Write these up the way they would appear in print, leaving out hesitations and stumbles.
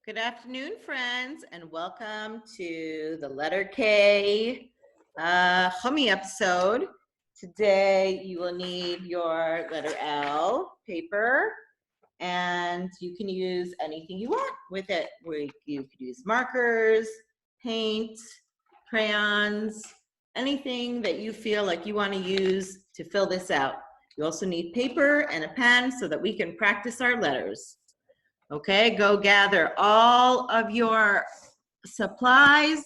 Good afternoon, friends, and welcome to the letter K Hummy episode. Today, you will need your letter L paper, and you can use anything you want with it. You could use markers, paint, crayons, anything that you feel like you want to use to fill this out. You also need paper and a pen so that we can practice our letters. Okay, go gather all of your supplies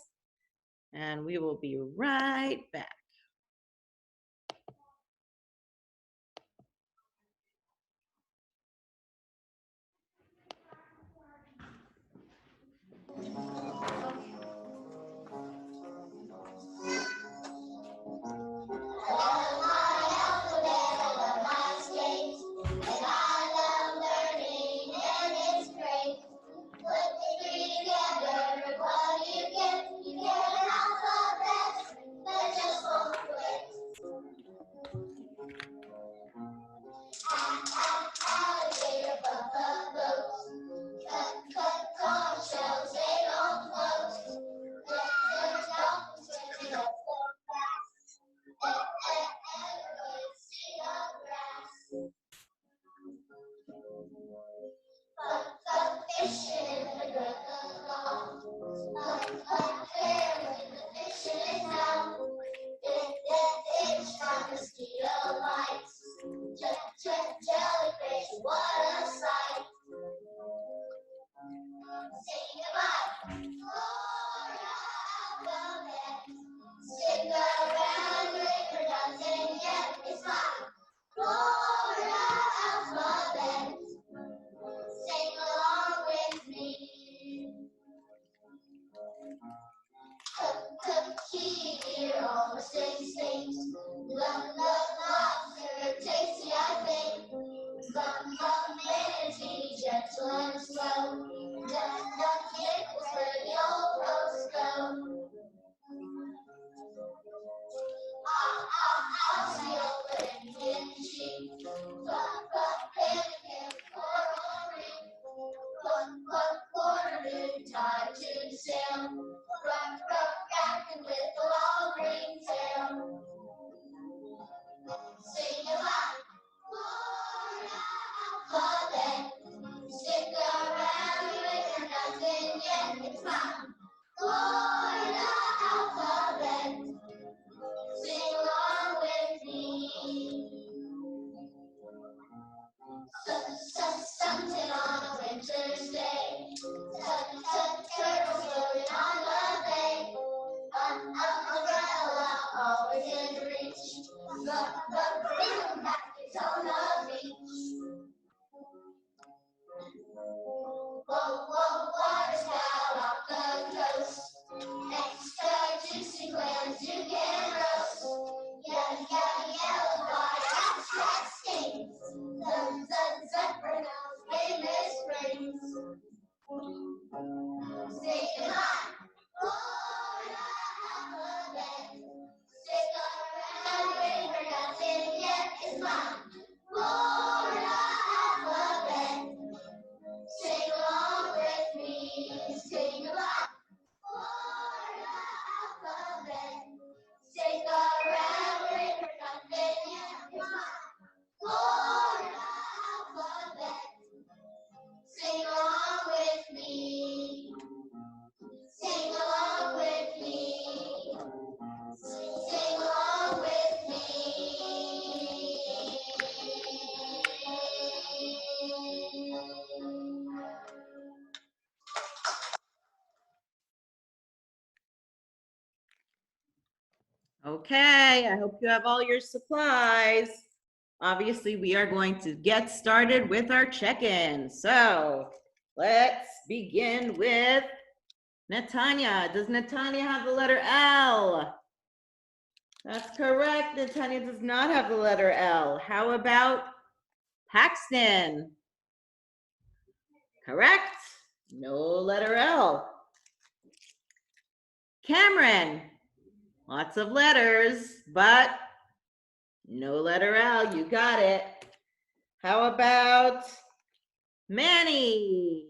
and we will be right back. Okay, I hope you have all your supplies. Obviously, we are going to get started with our check-in. So let's begin with Natanya. Does Natanya have the letter L? That's correct. Natanya does not have the letter L. How about Paxton? Correct. No letter L. Cameron. Lots of letters, but no letter L. You got it. How about Manny?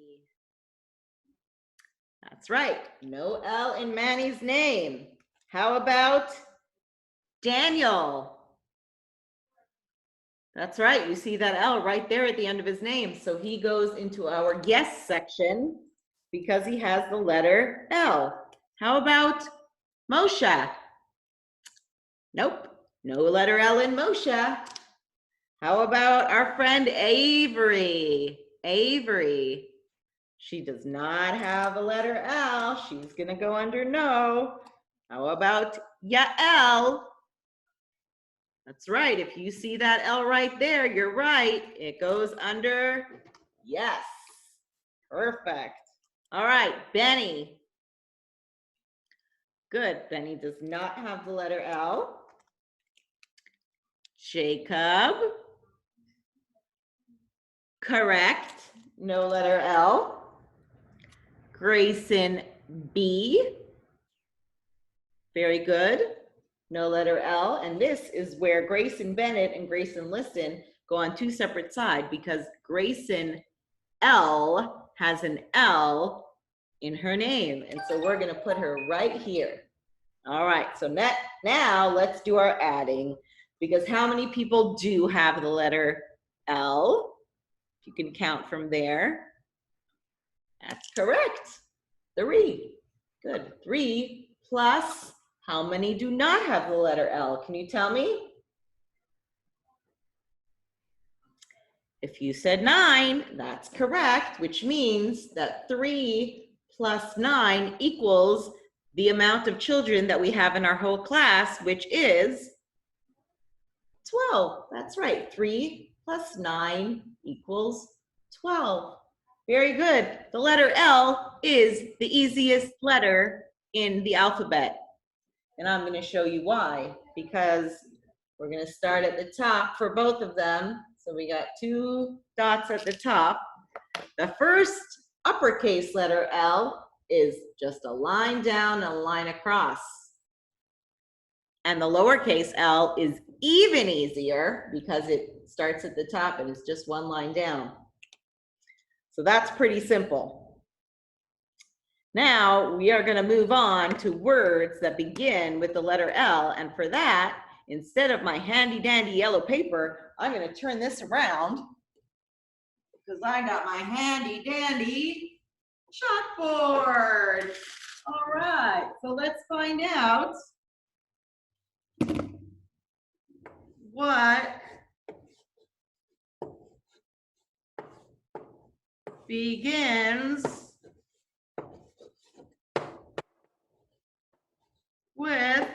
That's right. No L in Manny's name. How about Daniel? That's right. You see that L right there at the end of his name. So he goes into our yes section because he has the letter L. How about Moshe? Nope. No letter L in Moshe. How about our friend Avery? Avery. She does not have a letter L. She's going to go under no. How about Yael? That's right. If you see that L right there, you're right. It goes under yes. Perfect. All right, Benny. Good. Benny does not have the letter L. Jacob. Correct. No letter L. Grayson B. Very good. No letter L. And this is where Grayson Bennett and Grayson Liston go on two separate sides because Grayson L has an L in her name. And so we're going to put her right here. All right. So now let's do our adding, because how many people do have the letter L? You can count from there. That's correct. 3. Good. 3 plus how many do not have the letter L? Can you tell me? If you said 9, that's correct, which means that 3 plus 9 equals the amount of children that we have in our whole class, which is 12. That's right. 3 plus 9 equals 12. Very good. The letter L is the easiest letter in the alphabet. And I'm going to show you why, because we're going to start at the top for both of them. So we got 2 dots at the top. The first uppercase letter L is just a line down and a line across. And the lowercase L is even easier because it starts at the top and is just one line down. So that's pretty simple. Now we are going to move on to words that begin with the letter L. And for that, instead of my handy dandy yellow paper, I'm going to turn this around because I got my handy dandy chalkboard. All right, so let's find out what begins with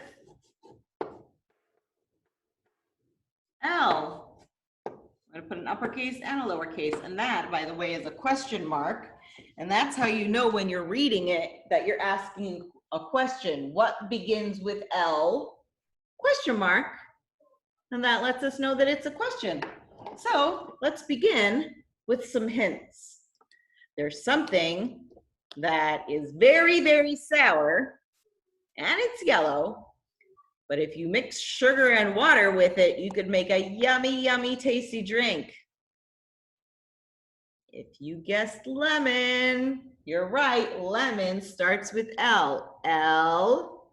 L. I'm going to put an uppercase and a lowercase, and that, by the way, is a question mark. And that's how you know when you're reading it that you're asking a question. What begins with L? Question mark. And that lets us know that it's a question. So let's begin with some hints. There's something that is very, very sour, and it's yellow. But if you mix sugar and water with it, you could make a yummy, yummy, tasty drink. If you guessed lemon, you're right. Lemon starts with L. L-E-M-O-N.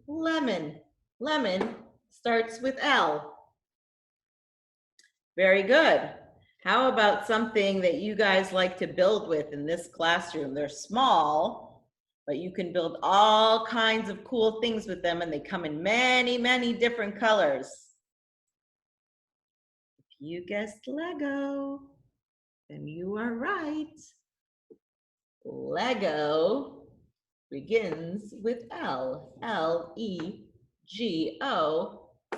Lemon. Lemon starts with L. Very good. How about something that you guys like to build with in this classroom? They're small, but you can build all kinds of cool things with them, and they come in many, many different colors. If you guessed Lego, then you are right. Lego begins with L. L-E-G-O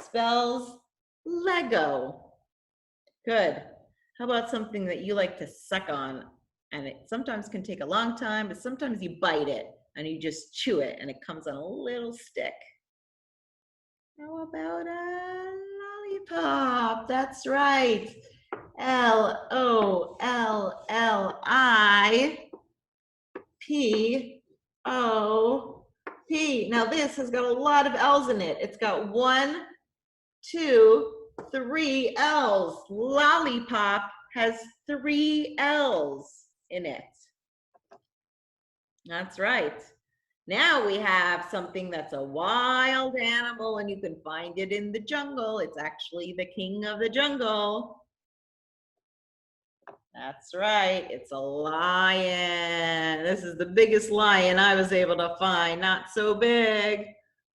spells Lego. Good. How about something that you like to suck on, and it sometimes can take a long time, but sometimes you bite it and you just chew it and it comes on a little stick? How about a lollipop? That's right. L-O-L-L-I-P-O-P. Now this has got a lot of L's in it. It's got 1, 2, 3 L's. Lollipop has 3 L's in it. That's right. Now we have something that's a wild animal and you can find it in the jungle. It's actually the king of the jungle. That's right, it's a lion. This is the biggest lion I was able to find. Not so big,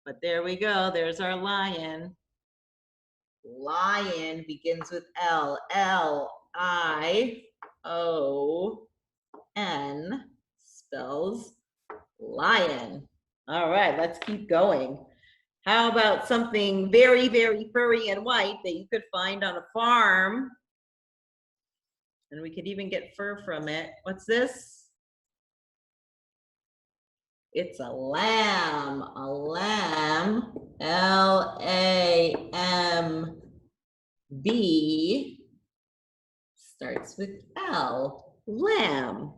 but there we go. There's our lion. Lion begins with L. L-I-O-N spells lion. All right, let's keep going. How about something very, very furry and white that you could find on a farm? And we could even get fur from it. What's this? It's a lamb. A lamb. L-A-M-B starts with L. Lamb.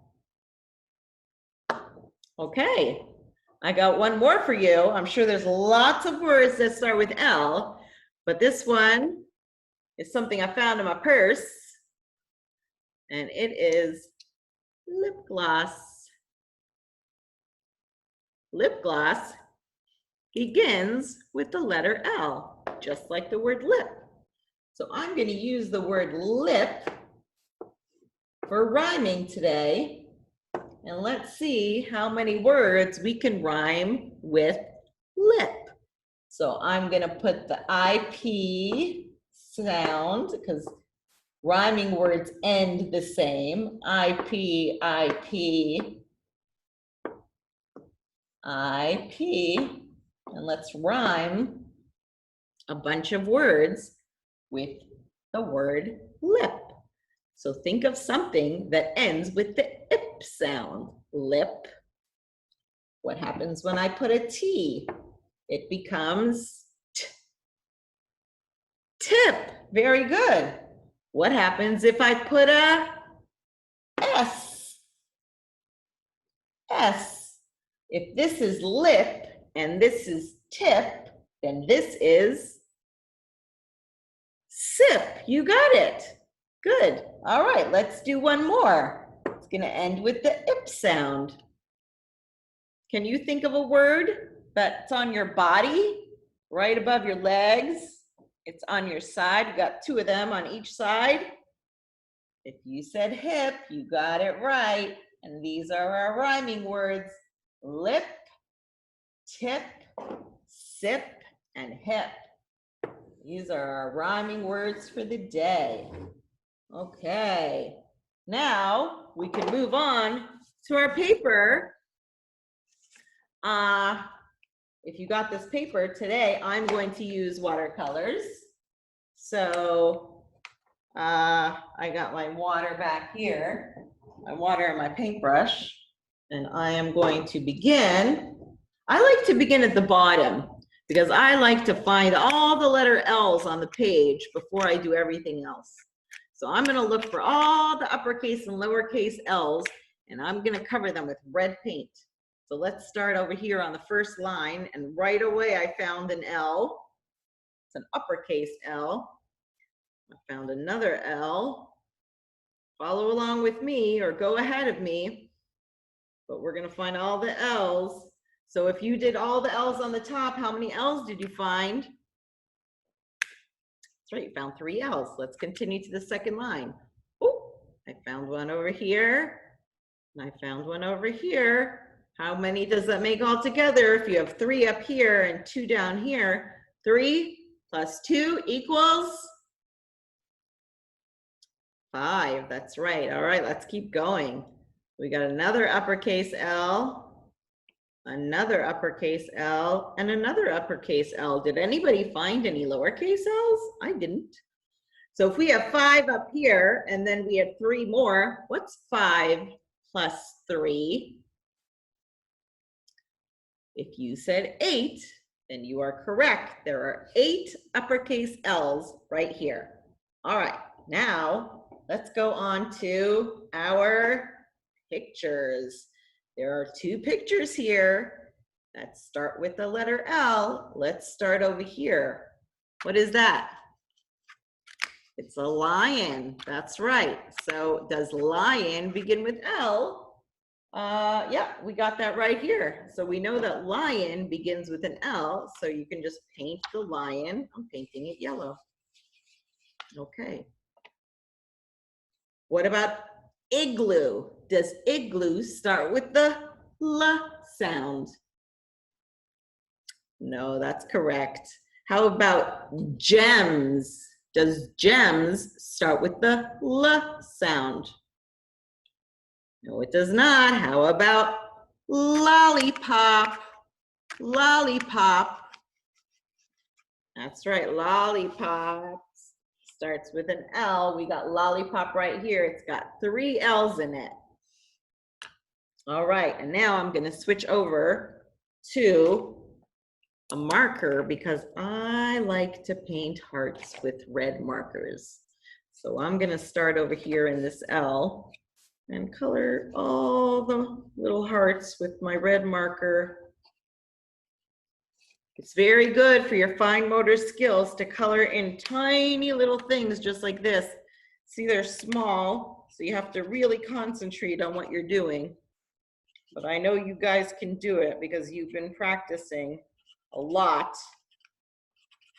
Okay, I got one more for you. I'm sure there's lots of words that start with L, but this one is something I found in my purse, and it is lip gloss. Lip gloss begins with the letter L, just like the word lip. So I'm going to use the word lip for rhyming today. And let's see how many words we can rhyme with lip. So I'm going to put the IP sound because rhyming words end the same. IP, IP, IP. And let's rhyme a bunch of words with the word lip. So think of something that ends with the ip sound. Lip. What happens when I put a T? It becomes t. Tip. Very good. What happens if I put a S? S. If this is lip and this is tip, then this is sip. You got it. Good. All right, let's do one more. It's going to end with the ip sound. Can you think of a word that's on your body, right above your legs? It's on your side. You got 2 of them on each side. If you said hip, you got it right. And these are our rhyming words: lip, tip, sip, and hip. These are our rhyming words for the day. Okay, now we can move on to our paper. If you got this paper today, I'm going to use watercolors. So I got my water back here, my water and my paintbrush, and I am going to begin. I like to begin at the bottom because I like to find all the letter L's on the page before I do everything else. So I'm going to look for all the uppercase and lowercase L's, and I'm going to cover them with red paint. So let's start over here on the first line, and right away I found an L. It's an uppercase L. I found another L. Follow along with me or go ahead of me, but we're going to find all the L's. So if you did all the L's on the top, how many L's did you find? That's right, you found 3 L's. Let's continue to the second line. Oh, I found one over here, and I found one over here. How many does that make all together? If you have 3 up here and 2 down here, 3 plus 2 equals 5. That's right. All right, let's keep going. We got another uppercase L, another uppercase L, and another uppercase L. Did anybody find any lowercase L's? I didn't. So if we have 5 up here and then we have 3 more, what's 5 plus 3? If you said 8, then you are correct. There are 8 uppercase L's right here. All right, now let's go on to our pictures. There are 2 pictures here that start with the letter L. Let's start over here. What is that? It's a lion. That's right. So does lion begin with L? Yeah, we got that right here. So we know that lion begins with an L, so you can just paint the lion. I'm painting it yellow. Okay. What about igloo? Does igloo start with the L sound? No, that's correct. How about gems? Does gems start with the L sound? No, it does not. How about lollipop? Lollipop. That's right, lollipop starts with an L. We got lollipop right here. It's got 3 L's in it. All right, and now I'm gonna switch over to a marker because I like to paint hearts with red markers. So I'm gonna start over here in this L and color all the little hearts with my red marker. It's very good for your fine motor skills to color in tiny little things just like this. See, they're small, so you have to really concentrate on what you're doing. But I know you guys can do it because you've been practicing a lot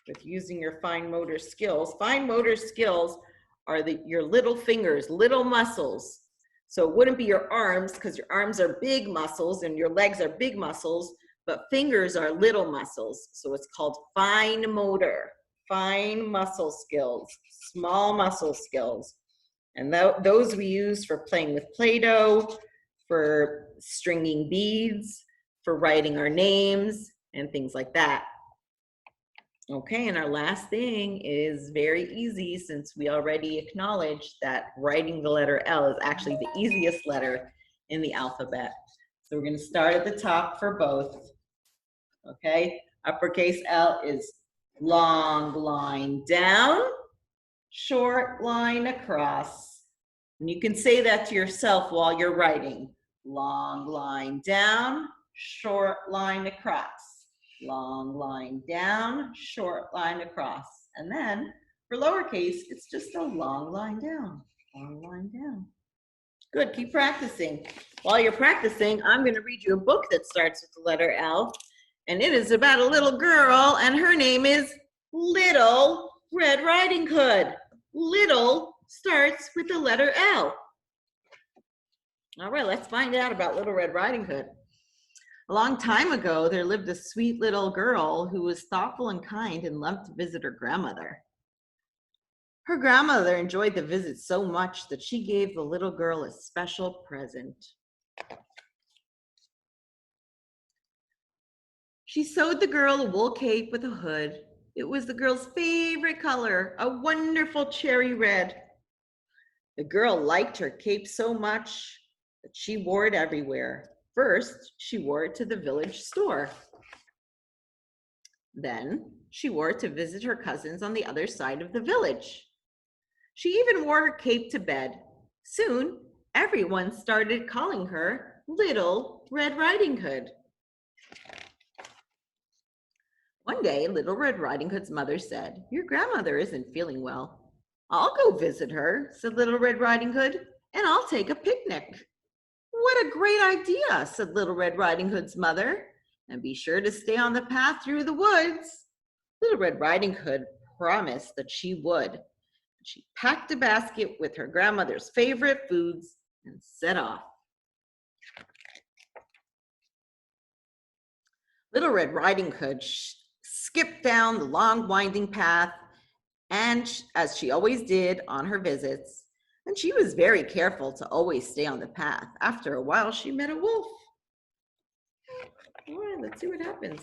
with using your fine motor skills. Fine motor skills are your little fingers, little muscles. So it wouldn't be your arms because your arms are big muscles and your legs are big muscles, but fingers are little muscles. So it's called fine motor, fine muscle skills, small muscle skills. And those we use for playing with Play-Doh, for stringing beads, for writing our names, and things like that. Okay, and our last thing is very easy since we already acknowledged that writing the letter L is actually the easiest letter in the alphabet. So we're going to start at the top for both. Okay, uppercase L is long line down, short line across. And you can say that to yourself while you're writing. Long line down, short line across. Long line down, short line across. And then for lowercase, it's just a long line down, long line down. Good, keep practicing. While you're practicing, I'm going to read you a book that starts with the letter L. And it is about a little girl, and her name is Little Red Riding Hood. Little starts with the letter L. All right, let's find out about Little Red Riding Hood. A long time ago, there lived a sweet little girl who was thoughtful and kind and loved to visit her grandmother. Her grandmother enjoyed the visit so much that she gave the little girl a special present. She sewed the girl a wool cape with a hood. It was the girl's favorite color, a wonderful cherry red. The girl liked her cape so much that she wore it everywhere. First, she wore it to the village store. Then, she wore it to visit her cousins on the other side of the village. She even wore her cape to bed. Soon, everyone started calling her Little Red Riding Hood. One day, Little Red Riding Hood's mother said, "Your grandmother isn't feeling well." "I'll go visit her," said Little Red Riding Hood, "and I'll take a picnic." "What a great idea," said Little Red Riding Hood's mother, "and be sure to stay on the path through the woods." Little Red Riding Hood promised that she would. She packed a basket with her grandmother's favorite foods and set off. Little Red Riding Hood skipped down the long winding path, and as she always did on her visits, and she was very careful to always stay on the path. After a while, she met a wolf. All right, let's see what happens.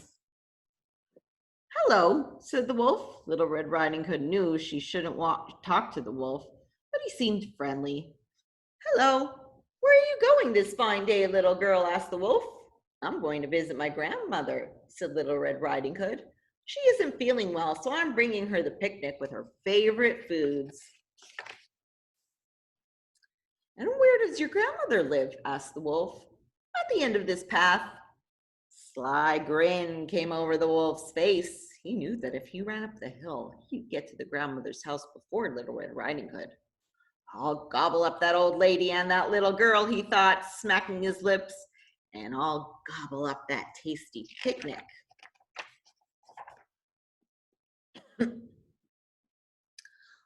"Hello," said the wolf. Little Red Riding Hood knew she shouldn't talk to the wolf, but he seemed friendly. "Hello, where are you going this fine day, little girl?" asked the wolf. "I'm going to visit my grandmother," said Little Red Riding Hood. "She isn't feeling well, so I'm bringing her the picnic with her favorite foods." "And where does your grandmother live?" asked the wolf. "At the end of this path." Sly grin came over the wolf's face. He knew that if he ran up the hill, he'd get to the grandmother's house before Little Red Riding Hood. I'll gobble up that old lady and that little girl, he thought, smacking his lips, and I'll gobble up that tasty picnic.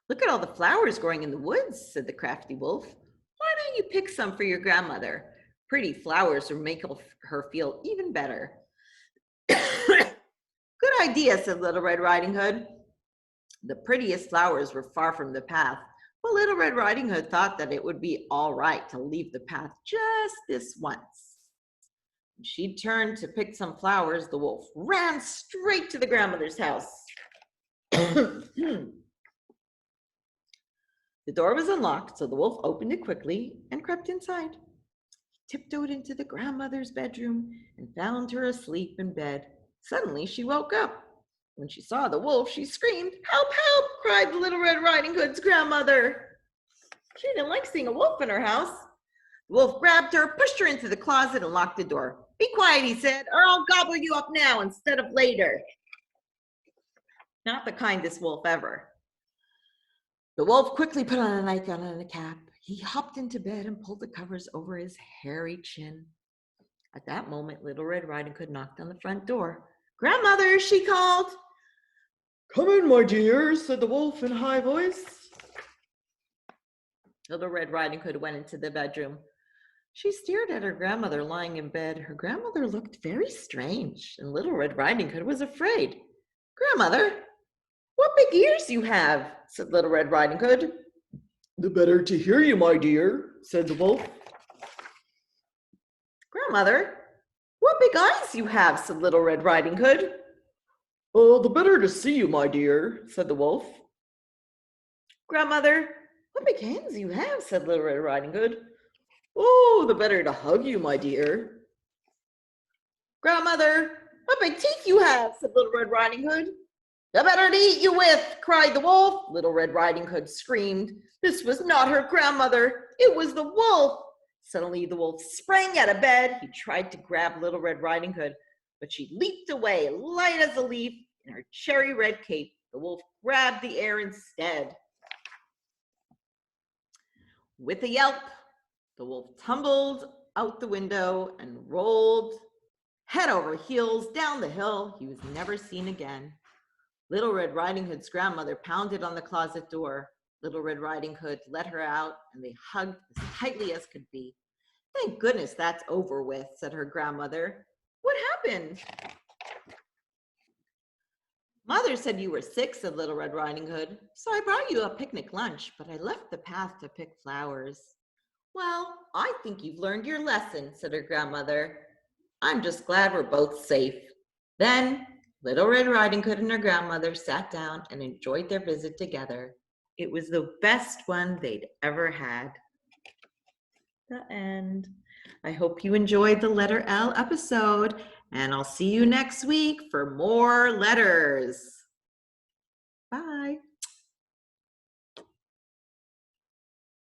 Look at all the flowers growing in the woods, said the crafty wolf. Why don't you pick some for your grandmother? Pretty flowers will make her feel even better. Good idea, said Little Red Riding Hood. The prettiest flowers were far from the path, but Little Red Riding Hood thought that it would be all right to leave the path just this once. When she turned to pick some flowers, the wolf ran straight to the grandmother's house. The door was unlocked, so the wolf opened it quickly and crept inside. He tiptoed into the grandmother's bedroom and found her asleep in bed. Suddenly, she woke up. When she saw the wolf, she screamed, "Help, help!" cried Little Red Riding Hood's grandmother. She didn't like seeing a wolf in her house. The wolf grabbed her, pushed her into the closet, and locked the door. "Be quiet," he said, "or I'll gobble you up now instead of later." Not the kindest wolf ever. The wolf quickly put on a nightgown and a cap. He hopped into bed and pulled the covers over his hairy chin. At that moment, Little Red Riding Hood knocked on the front door. "Grandmother," she called. "Come in, my dear," said the wolf in a high voice. Little Red Riding Hood went into the bedroom. She stared at her grandmother lying in bed. Her grandmother looked very strange, and Little Red Riding Hood was afraid. "Grandmother, what big ears you have," said Little Red Riding Hood. "The better to hear you, my dear," said the wolf. "Grandmother, what big eyes you have," said Little Red Riding Hood. "Oh, the better to see you, my dear," said the wolf. "Grandmother, what big hands you have," said Little Red Riding Hood. "Oh, the better to hug you, my dear." "Grandmother, what big teeth you have," said Little Red Riding Hood. "The better to eat you with," cried the wolf. Little Red Riding Hood screamed. This was not her grandmother. It was the wolf. Suddenly the wolf sprang out of bed. He tried to grab Little Red Riding Hood, but she leaped away, light as a leaf, in her cherry red cape. The wolf grabbed the air instead. With a yelp, the wolf tumbled out the window and rolled head over heels down the hill. He was never seen again. Little Red Riding Hood's grandmother pounded on the closet door. Little Red Riding Hood let her out, and they hugged as tightly as could be. "Thank goodness that's over with," said her grandmother. "What happened?" "Mother said you were sick," said Little Red Riding Hood, "so I brought you a picnic lunch, but I left the path to pick flowers." "Well, I think you've learned your lesson," said her grandmother. "I'm just glad we're both safe." Then Little Red Riding Hood and her grandmother sat down and enjoyed their visit together. It was the best one they'd ever had. The end. I hope you enjoyed the letter L episode, and I'll see you next week for more letters. Bye.